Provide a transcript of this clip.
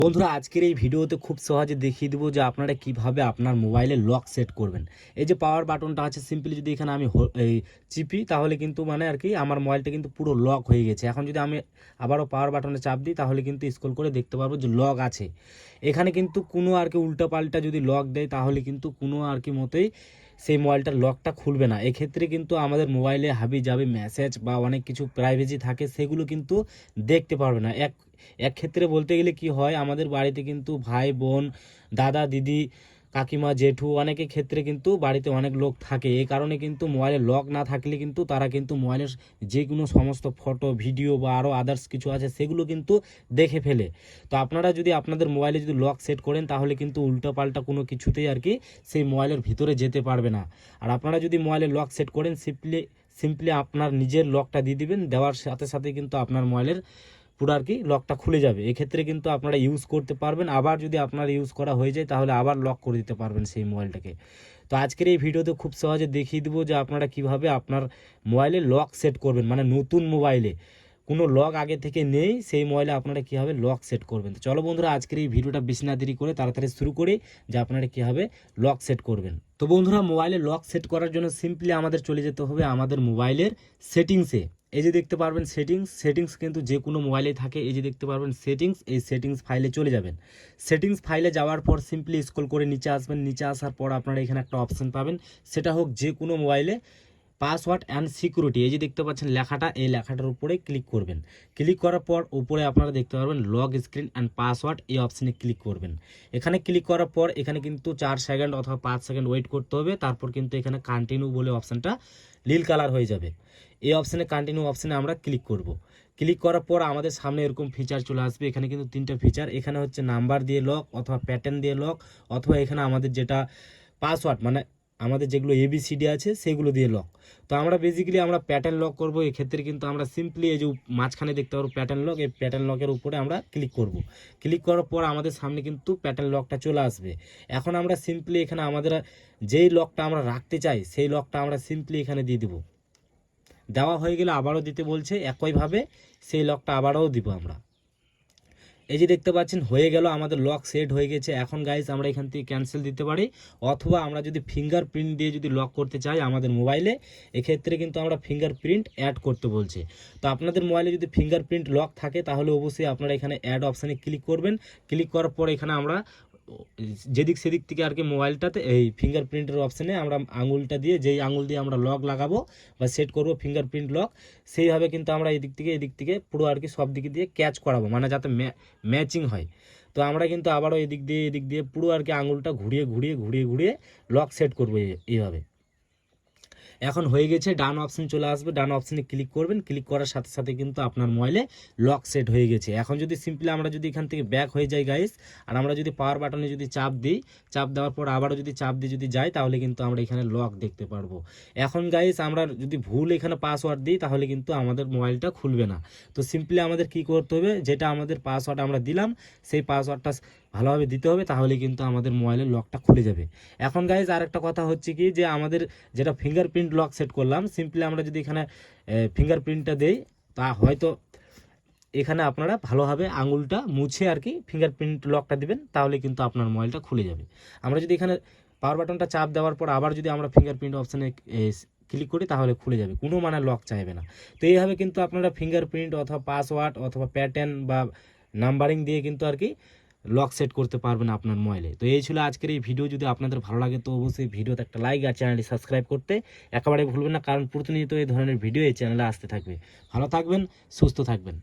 বন্ধুরা আজকের এই ভিডিওতে খুব সহজে দেখিয়ে দেবো যে আপনারা কিভাবে আপনার মোবাইলে লক সেট করবেন। এই যে পাওয়ার বাটনটা আছে, সিম্পলি যদি এখানে আমি এই চিপি তাহলে কিন্তু মানে আর কি আমার মোবাইলটা কিন্তু পুরো লক হয়ে গেছে। এখন যদি আমি আবারও পাওয়ার বাটনে চাপ দিই তাহলে কিন্তু স্ক্রল করে দেখতে পারবো যে লক আছে। এখানে কিন্তু কোনো আর কি উল্টাপাল্টা যদি লক দেয় তাহলে কিন্তু কোনো আর কি মতোই সেই মোবাইলটার লকটা খুলবে না। এক্ষেত্রে কিন্তু আমাদের মোবাইলে হাবি যাবে মেসেজ বা অনেক কিছু প্রাইভেসি থাকে, সেগুলো কিন্তু দেখতে পারবে না। এক ক্ষেত্রে বলতে গেলে কি হয়, আমাদের বাড়িতে কিন্তু ভাই বোন, দাদা দিদি, কাকিমা জেঠু অনেকের ক্ষেত্রে কিন্তু বাড়িতে অনেক লোক থাকে। এই কারণে কিন্তু মোবাইলে লক না থাকলে কিন্তু তারা কিন্তু মোবাইলের যে কোনো সমস্ত ফটো ভিডিও বা আরও আদার্স কিছু আছে সেগুলো কিন্তু দেখে ফেলে। তো আপনারা যদি আপনাদের মোবাইলে যদি লক সেট করেন তাহলে কিন্তু উল্টোপাল্টা কোনো কিছুতেই আর কি সেই মোবাইলের ভিতরে যেতে পারবে না। আর আপনারা যদি মোবাইলে লক সেট করেন সিম্পলি আপনার নিজের লকটা দিয়ে দিবেন, দেওয়ার সাথে সাথে কিন্তু আপনার মোবাইলের পুরো আর কি লকটা খুলে যাবে। এক্ষেত্রে কিন্তু আপনারা ইউজ করতে পারবেন। আবার যদি আপনার ইউজ করা হয়ে যায় তাহলে আবার লক করে দিতে পারবেন সেই মোবাইলটাকে। তো আজকের এই ভিডিওতে খুব সহজে দেখিয়ে দেবো যে আপনারা কিভাবে আপনার মোবাইলে লক সেট করবেন, মানে নতুন মোবাইলে কোনো লক আগে থেকে নেই সেই মোবাইলে আপনারা কীভাবে লক সেট করবেন। তো চলো বন্ধুরা আজকের এই ভিডিওটা বেশি না দেরি করে তাড়াতাড়ি শুরু করি যে আপনারা কীভাবে লক সেট করবেন। তো বন্ধুরা মোবাইলে লক সেট করার জন্য সিম্পলি আমাদের চলে যেতে হবে আমাদের মোবাইলের সেটিংসে। এই যে দেখতে পারবেন সেটিংস কিন্তু যে কোনো মোবাইলেই থাকে। এই যে দেখতে পারবেন সেটিংস, এই সেটিংস ফাইলে চলে যাবেন। সেটিংস ফাইলে যাওয়ার পর সিম্পলি স্ক্রল করে নিচে আসবেন। নিচে আসার পর আপনারা এখানে একটা অপশান পাবেন, সেটা হোক যে কোনো মোবাইলে পাসওয়ার্ড অ্যান্ড সিকিউরিটি। এই যে দেখতে পাচ্ছেন লেখাটা, এই লেখাটার উপরে ক্লিক করবেন। ক্লিক করার পর উপরে আপনারা দেখতে পারবেন লগ স্ক্রিন অ্যান্ড পাসওয়ার্ড, এই অপশানে ক্লিক করবেন। এখানে ক্লিক করার পর এখানে কিন্তু 4 সেকেন্ড অথবা 5 সেকেন্ড ওয়েট করতে হবে। তারপর কিন্তু এখানে কন্টিনিউ বলে অপশানটা নীল কালার হয়ে যাবে। এই অপশানে কন্টিনিউ অপশানে আমরা ক্লিক করব। ক্লিক করার পর আমাদের সামনে এরকম ফিচার চলে আসবে। এখানে কিন্তু 3টা ফিচার, এখানে হচ্ছে নাম্বার দিয়ে লক অথবা প্যাটার্ন দিয়ে লক, অথবা এখানে আমাদের যেটা পাসওয়ার্ড মানে আমাদের যেগুলো ABCD আছে সেগুলো দিয়ে লক। তো আমরা বেসিক্যালি আমরা প্যাটার্ন লক করব। এক্ষেত্রে কিন্তু আমরা সিম্পলি এই যে মাঝখানে দেখতে পারবো প্যাটার্ন লক, এই প্যাটার্ন লকের উপরে আমরা ক্লিক করব। ক্লিক করার পর আমাদের সামনে কিন্তু প্যাটার্ন লকটা চলে আসবে। এখন আমরা সিম্পলি এখানে আমাদের যেই লকটা আমরা রাখতে চাই সেই লকটা আমরা সিম্পলি এখানে দিয়ে দেবো। দেওয়া হয়ে গেলে আবারও দিতে বলছে, একইভাবে সেই লকটা আবারও দিব আমরা। এই যে দেখতে পাচ্ছেন হয়ে গেল, আমাদের লক সেট হয়ে গেছে। এখন গাইস আমরা এখান থেকে ক্যান্সেল দিতে পারি, অথবা আমরা যদি ফিঙ্গারপ্রিন্ট দিয়ে যদি লক করতে চাই আমাদের মোবাইলে, এক্ষেত্রে কিন্তু আমরা ফিঙ্গারপ্রিন্ট অ্যাড করতে বলছে। তো আপনাদের মোবাইলে যদি ফিঙ্গারপ্রিন্ট লক থাকে তাহলে অবশ্যই আপনারা এখানে অ্যাড অপশানে ক্লিক করবেন। ক্লিক করার পর এখানে আমরা যেদিক সেদিক থেকে আর কি মোবাইলটাতে এই ফিঙ্গারপ্রিন্টের অপশানে আমরা আঙুলটা দিয়ে, যেই আঙুল দিয়ে আমরা লক লাগাবো বা সেট করব ফিঙ্গারপ্রিন্ট লক, সেইভাবে কিন্তু আমরা এদিক থেকে পুরো আর কি সব দিকে দিয়ে ক্যাচ করাবো, মানে যাতে ম্যাচিং হয়। তো আমরা কিন্তু আবারও এদিক দিয়ে পুরো আর কি আঙুলটা ঘুরিয়ে লক সেট করবো এইভাবে। এখন হয়ে গেছে, ডান অপশান চলে আসবে, ডান অপশানে ক্লিক করবেন। ক্লিক করার সাথে সাথে কিন্তু আপনার মোবাইলে লক সেট হয়ে গেছে। এখন যদি সিম্পলি আমরা যদি এখান থেকে ব্যাক হয়ে যাই গাইস, আর আমরা যদি পাওয়ার বাটনে যদি চাপ দিই, চাপ দেওয়ার পর আবারও যদি চাপ দিয়ে যদি যাই তাহলে কিন্তু আমরা এখানে লক দেখতে পারবো। এখন গাইস আমরা যদি ভুল এখানে পাসওয়ার্ড দিই তাহলে কিন্তু আমাদের মোবাইলটা খুলবে না। তো সিম্পলি আমাদের কি করতে হবে, যেটা আমাদের পাসওয়ার্ড আমরা দিলাম সেই পাসওয়ার্ডটা ভালোভাবে দিতে হবে, তাহলে কিন্তু আমাদের মোবাইলের লকটা খুলে যাবে। এখন গাইজ আরেকটা কথা হচ্ছে কি, যে আমাদের যেটা ফিঙ্গারপ্রিন্ট লক সেট করলাম, সিম্পলি আমরা যদি এখানে ফিঙ্গারপ্রিন্টটা দেই তা হয়তো এখানে আপনারা ভালোভাবে আঙুলটা মুছে আর কি ফিঙ্গারপ্রিন্ট লকটা দিবেন, তাহলে কিন্তু আপনার মোবাইলটা খুলে যাবে। আমরা যদি এখানে পাওয়ার বাটনটা চাপ দেওয়ার পর আবার যদি আমরা ফিঙ্গারপ্রিন্ট অপশানে ক্লিক করি তাহলে খুলে যাবে, কোনো মানে লক চাইবে না। তো এইভাবে কিন্তু আপনারা ফিঙ্গারপ্রিন্ট অথবা পাসওয়ার্ড অথবা প্যাটার্ন বা নাম্বারিং দিয়ে কিন্তু আর কি লক সেট করতে পারবেন আপনার মোবাইলে। তো এই ছিল আজকের এই ভিডিও। যদি আপনাদের ভালো লাগে তো অবশ্যই ভিডিওতে একটা লাইক আর চ্যানেলটি সাবস্ক্রাইব করতে একেবারে ভুলবেন না, কারণ প্রতিনিয়ত এই ধরনের ভিডিও এই চ্যানেলে আসতে থাকবে। ভালো থাকবেন, সুস্থ থাকবেন।